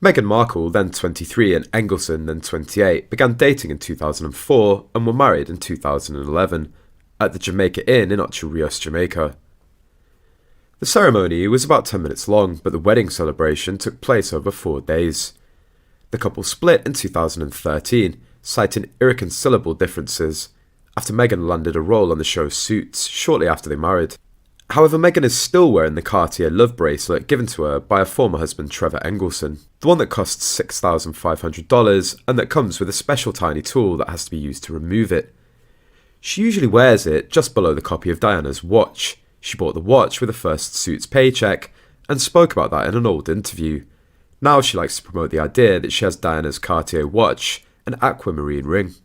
Meghan Markle, then 23, and Engelson, then 28, began dating in 2004 and were married in 2011 at the Jamaica Inn in Ocho Rios, Jamaica. The ceremony was about 10 minutes long, but the wedding celebration took place over 4 days. The couple split in 2013, citing irreconcilable differences, after Meghan landed a role on the show Suits shortly after they married. However, Meghan is still wearing the Cartier love bracelet given to her by her former husband Trevor Engelson, the one that costs $6,500 and that comes with a special tiny tool that has to be used to remove it. She usually wears it just below the copy of Diana's watch. She bought the watch with her first Suits paycheck and spoke about that in an old interview. Now she likes to promote the idea that she has Diana's Cartier watch and aquamarine ring.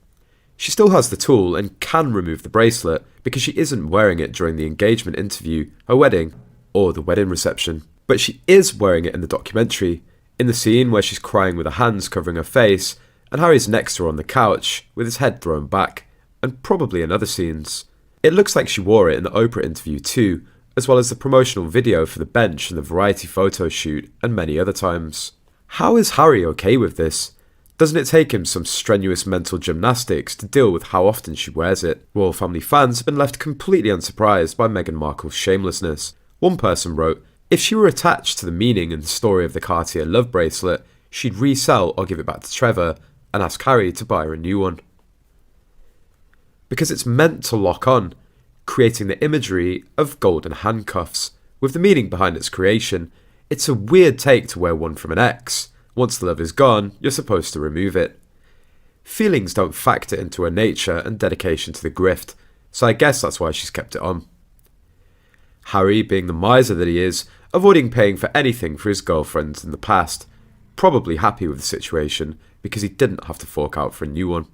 She still has the tool and can remove the bracelet because she isn't wearing it during the engagement interview, her wedding, or the wedding reception. But she is wearing it in the documentary, in the scene where she's crying with her hands covering her face and Harry's next to her on the couch with his head thrown back, and probably in other scenes. It looks like she wore it in the Oprah interview too, as well as the promotional video for the bench and the Variety photo shoot and many other times. How is Harry okay with this? Doesn't it take him some strenuous mental gymnastics to deal with how often she wears it? Royal family fans have been left completely unsurprised by Meghan Markle's shamelessness. One person wrote, if she were attached to the meaning and the story of the Cartier love bracelet, she'd resell or give it back to Trevor and ask Harry to buy her a new one. Because it's meant to lock on, creating the imagery of golden handcuffs. With the meaning behind its creation, it's a weird take to wear one from an ex. Once the love is gone, you're supposed to remove it. Feelings don't factor into her nature and dedication to the grift, so I guess that's why she's kept it on. Harry, being the miser that he is, avoiding paying for anything for his girlfriends in the past, probably happy with the situation because he didn't have to fork out for a new one.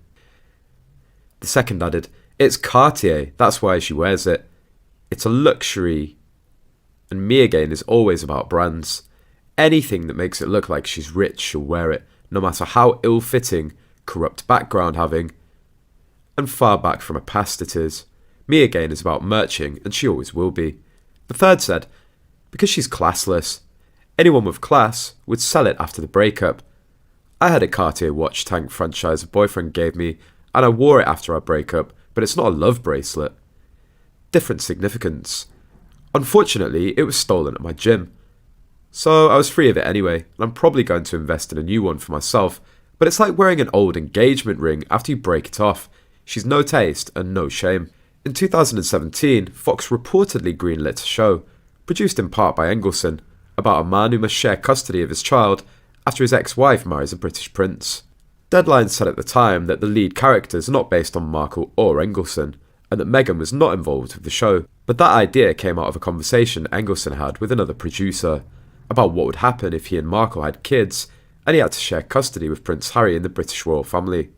The second added, it's Cartier, that's why she wears it. It's a luxury. And me again is always about brands. Anything that makes it look like she's rich, she'll wear it, no matter how ill-fitting, corrupt background having, and far back from a past it is. Me again is about merching, and she always will be. The third said, because she's classless. Anyone with class would sell it after the breakup. I had a Cartier watch tank franchise a boyfriend gave me, and I wore it after our breakup, but it's not a love bracelet. Different significance. Unfortunately, it was stolen at my gym. So I was free of it anyway, and I'm probably going to invest in a new one for myself, but it's like wearing an old engagement ring after you break it off. She's no taste and no shame. In 2017, Fox reportedly greenlit a show, produced in part by Engelson, about a man who must share custody of his child after his ex-wife marries a British prince. Deadline said at the time that the lead characters are not based on Markle or Engelson, and that Meghan was not involved with the show, but that idea came out of a conversation Engelson had with another producer, about what would happen if he and Markle had kids, and he had to share custody with Prince Harry and the British royal family.